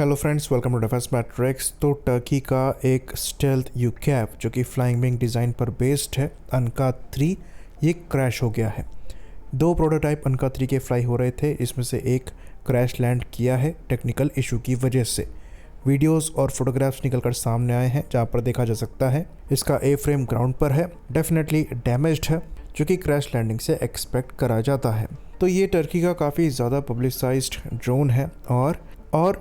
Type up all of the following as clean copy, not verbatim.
Hello friends, welcome to defence matrix. तो Turkey का एक स्टेल्थ यूकैव जो कि फ्लाइंग विंग डिज़ाइन पर बेस्ड है, अनका 3, ये क्रैश हो गया है। दो प्रोटोटाइप अनका 3 के फ्लाई हो रहे थे, इसमें से एक क्रैश लैंड किया है टेक्निकल इशू की वजह से। वीडियोस और फोटोग्राफ्स निकलकर सामने आए हैं जहां पर देखा जा सकता है इसका ए फ्रेम ग्राउंड पर है, डेफिनेटली डैमेज्ड है, जो कि क्रैश लैंडिंग से एक्सपेक्ट करा जाता है। तो ये टर्की का काफ़ी ज़्यादा पब्लिसाइज्ड ड्रोन है और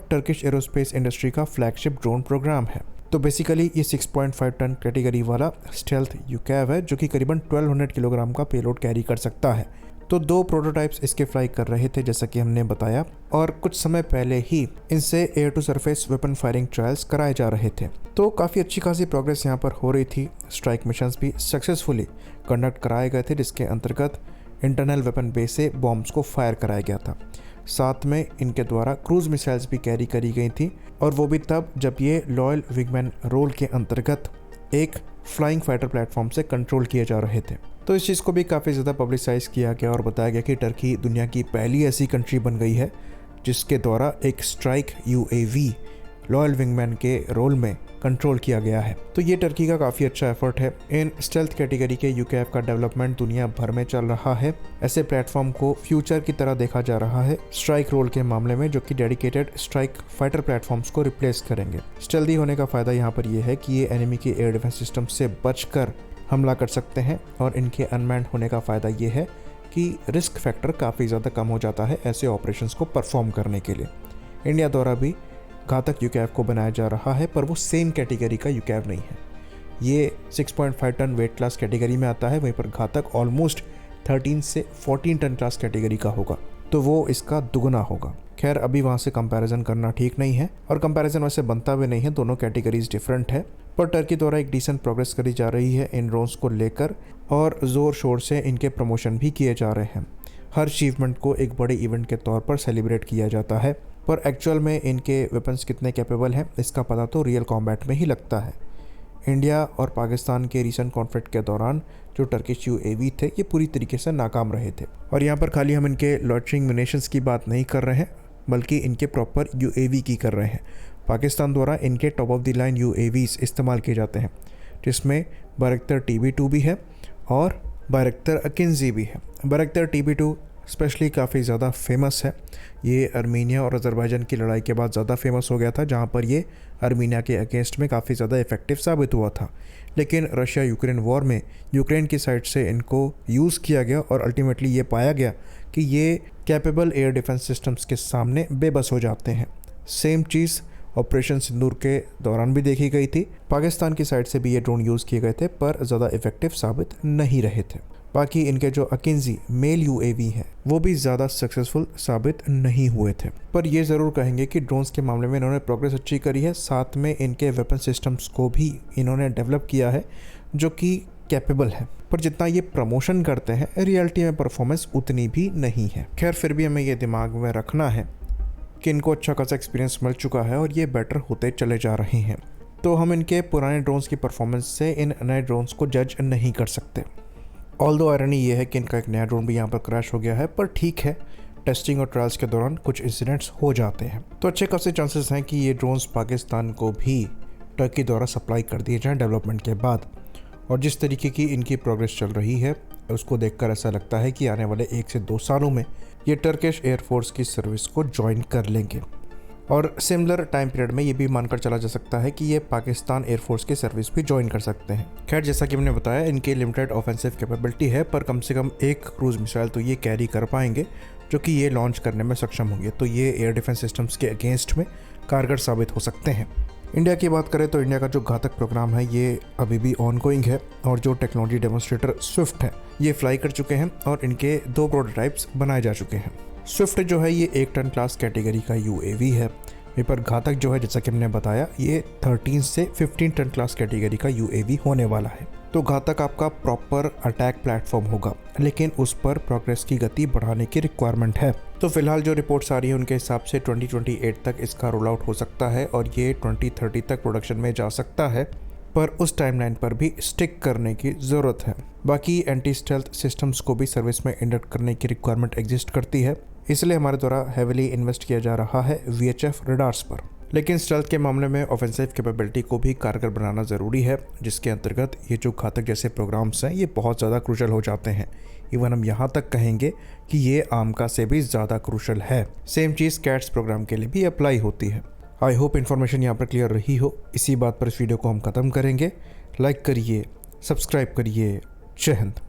टर्किश एरोस्पेस इंडस्ट्री का फ्लैगशिप ड्रोन प्रोग्राम है। तो बेसिकली ये 6.5 टन कैटेगरी वाला स्टेल्थ यूकैव है जो कि करीबन 1200 किलोग्राम का पेलोड कैरी कर सकता है। तो दो प्रोटोटाइप्स इसके फ्लाई कर रहे थे जैसा कि हमने बताया, और कुछ समय पहले ही इनसे air to surface weapon firing trials कराए जा रहे थे। तो काफ़ी अच्छी खासी प्रोग्रेस यहाँ पर हो रही थी। स्ट्राइक मिशंस भी सक्सेसफुली कंडक्ट कराए गए थे, जिसके अंतर्गत इंटरनल वेपन बेस से बॉम्ब्स को फायर कराया गया था। साथ में इनके द्वारा क्रूज मिसाइल्स भी कैरी करी गई थी, और वो भी तब जब ये लॉयल विंगमैन रोल के अंतर्गत एक फ्लाइंग फाइटर प्लेटफॉर्म से कंट्रोल किए जा रहे थे। तो इस चीज़ को भी काफ़ी ज़्यादा पब्लिसाइज किया गया और बताया गया कि टर्की दुनिया की पहली ऐसी कंट्री बन गई है जिसके द्वारा एक स्ट्राइक यूएवी लॉयल विंगमैन के रोल में कंट्रोल किया गया है। तो ये टर्की का काफ़ी अच्छा एफर्ट है। इन स्टेल्थ कैटेगरी के यूकैव का डेवलपमेंट दुनिया भर में चल रहा है। ऐसे प्लेटफॉर्म को फ्यूचर की तरह देखा जा रहा है स्ट्राइक रोल के मामले में, जो कि डेडिकेटेड स्ट्राइक फाइटर प्लेटफॉर्म्स को रिप्लेस करेंगे। स्टेल्दी होने का फायदा यहाँ पर यह है कि ये एनिमी के एयर डिफेंस सिस्टम से बचकर हमला कर सकते हैं, और इनके अनमैन्ड होने का फायदा ये है कि रिस्क फैक्टर काफ़ी ज़्यादा कम हो जाता है ऐसे ऑपरेशंस को परफॉर्म करने के लिए। इंडिया द्वारा भी घातक यूकैव को बनाया जा रहा है, पर वो सेम कैटेगरी का यूकैव नहीं है। ये 6.5 टन वेट क्लास कैटेगरी में आता है, वहीं पर घातक ऑलमोस्ट 13 से 14 टन क्लास कैटेगरी का होगा, तो वो इसका दुगना होगा। खैर, अभी वहाँ से कंपैरिजन करना ठीक नहीं है, और कंपैरिजन वैसे बनता भी नहीं है, दोनों कैटेगरीज डिफरेंट है। पर टर्की द्वारा एक डिसेंट प्रोग्रेस करी जा रही है इन ड्रोन्स को लेकर, और ज़ोर शोर से इनके प्रमोशन भी किए जा रहे हैं। हर अचीवमेंट को एक बड़े इवेंट के तौर पर सेलिब्रेट किया जाता है, पर एक्चुअल में इनके वेपन्स कितने कैपेबल हैं इसका पता तो रियल कॉम्बैट में ही लगता है। इंडिया और पाकिस्तान के रीसेंट कॉन्फ्लिक्ट के दौरान जो टर्किश यूएवी थे, ये पूरी तरीके से नाकाम रहे थे। और यहाँ पर खाली हम इनके लॉन्चिंग म्यूनिशंस की बात नहीं कर रहे हैं, बल्कि इनके प्रॉपर यूएवी की कर रहे हैं। पाकिस्तान द्वारा इनके top of the line UAVs इस्तेमाल किए जाते हैं, जिसमें बायरक्टर TB2 भी है और बायरक्टर अकिंजी भी है। बायरक्टर TB2 स्पेशली काफ़ी ज़्यादा फेमस है। ये अर्मीनिया और अज़रबैजान की लड़ाई के बाद ज़्यादा फेमस हो गया था, जहाँ पर ये अर्मीनिया के अगेंस्ट में काफ़ी ज़्यादा इफेक्टिव साबित हुआ था। लेकिन रशिया यूक्रेन वॉर में यूक्रेन की साइड से इनको यूज़ किया गया, और अल्टीमेटली ये पाया गया कि ये कैपेबल एयर डिफेंस सिस्टम्स के सामने बेबस हो जाते हैं। सेम चीज़ ऑपरेशन सिंदूर के दौरान भी देखी गई थी। पाकिस्तान की साइड से भी ये ड्रोन यूज़ किए गए थे, पर ज़्यादा इफेक्टिव साबित नहीं रहे थे। बाकी इनके जो अकिंजी मेल यूएवी हैं, वो भी ज़्यादा सक्सेसफुल साबित नहीं हुए थे। पर ये ज़रूर कहेंगे कि ड्रोन्स के मामले में इन्होंने प्रोग्रेस अच्छी करी है। साथ में इनके वेपन सिस्टम्स को भी इन्होंने डेवलप किया है जो कि कैपेबल है, पर जितना ये प्रमोशन करते हैं रियलिटी में परफॉर्मेंस उतनी भी नहीं है। खैर, फिर भी हमें ये दिमाग में रखना है कि इनको अच्छा खासा एक्सपीरियंस मिल चुका है और ये बेटर होते चले जा रहे हैं। तो हम इनके पुराने ड्रोन्स की परफॉर्मेंस से इन नए ड्रोन्स को जज नहीं कर सकते। ऑल्दो आयरनी ये है कि इनका एक नया ड्रोन भी यहाँ पर क्रैश हो गया है, पर ठीक है, टेस्टिंग और ट्रायल्स के दौरान कुछ इंसिडेंट्स हो जाते हैं। तो अच्छे खासे चांसेस हैं कि ये ड्रोन्स पाकिस्तान को भी टर्की द्वारा सप्लाई कर दिए जाएँ डेवलपमेंट के बाद। और जिस तरीके की इनकी प्रोग्रेस चल रही है उसको देखकर ऐसा लगता है कि आने वाले 1 से 2 सालों में ये टर्किश एयरफोर्स की सर्विस को ज्वाइन कर लेंगे, और सिमिलर टाइम पीरियड में ये भी मानकर चला जा सकता है कि ये पाकिस्तान एयरफोर्स की सर्विस भी ज्वाइन कर सकते हैं। खैर, जैसा कि मैंने बताया, इनकी लिमिटेड ऑफेंसिव कैपेबिलिटी है, पर कम से कम एक क्रूज मिसाइल तो ये कैरी कर पाएंगे, जो कि ये लॉन्च करने में सक्षम होंगे। तो ये एयर डिफेंस सिस्टम्स के अगेंस्ट में कारगर साबित हो सकते हैं। इंडिया की बात करें तो इंडिया का जो घातक प्रोग्राम है ये अभी भी ऑनगोइंग है, और जो टेक्नोलॉजी डेमोन्स्ट्रेटर स्विफ्ट है ये फ्लाई कर चुके हैं, और इनके 2 प्रोटोटाइप्स बनाए जा चुके हैं। स्विफ्ट जो है ये 1 टन क्लास कैटेगरी का यूएवी है, वहीं पर घातक जो है, जैसा कि हमने बताया, ये 13 से 15 टन क्लास कैटेगरी का यूएवी होने वाला है। तो घातक आपका प्रॉपर अटैक प्लेटफॉर्म होगा, लेकिन उस पर प्रोग्रेस की गति बढ़ाने की रिक्वायरमेंट है। तो फिलहाल जो रिपोर्ट्स आ रही है उनके हिसाब से 2028 तक इसका रोल आउट हो सकता है, और ये 2030 तक प्रोडक्शन में जा सकता है, पर उस टाइमलाइन पर भी स्टिक करने की ज़रूरत है। बाकी एंटी स्टेल्थ सिस्टम्स को भी सर्विस में इंडक्ट करने की रिक्वायरमेंट एग्जिस्ट करती है, इसलिए हमारे द्वारा हेविली इन्वेस्ट किया जा रहा है VHF रडार्स पर। लेकिन स्टेल्थ के मामले में ऑफेंसिव कैपेबिलिटी को भी कारगर बनाना ज़रूरी है, जिसके अंतर्गत ये जो घातक जैसे प्रोग्राम्स हैं ये बहुत ज़्यादा क्रूशल हो जाते हैं। इवन हम यहाँ तक कहेंगे कि ये आमका से भी ज़्यादा क्रूशल है। सेम चीज़ कैट्स प्रोग्राम के लिए भी अप्लाई होती है। आई होप इन्फॉर्मेशन यहाँ पर क्लियर रही हो। इसी बात पर इस वीडियो को हम ख़त्म करेंगे। लाइक करिए, सब्सक्राइब करिए। जय हिंद।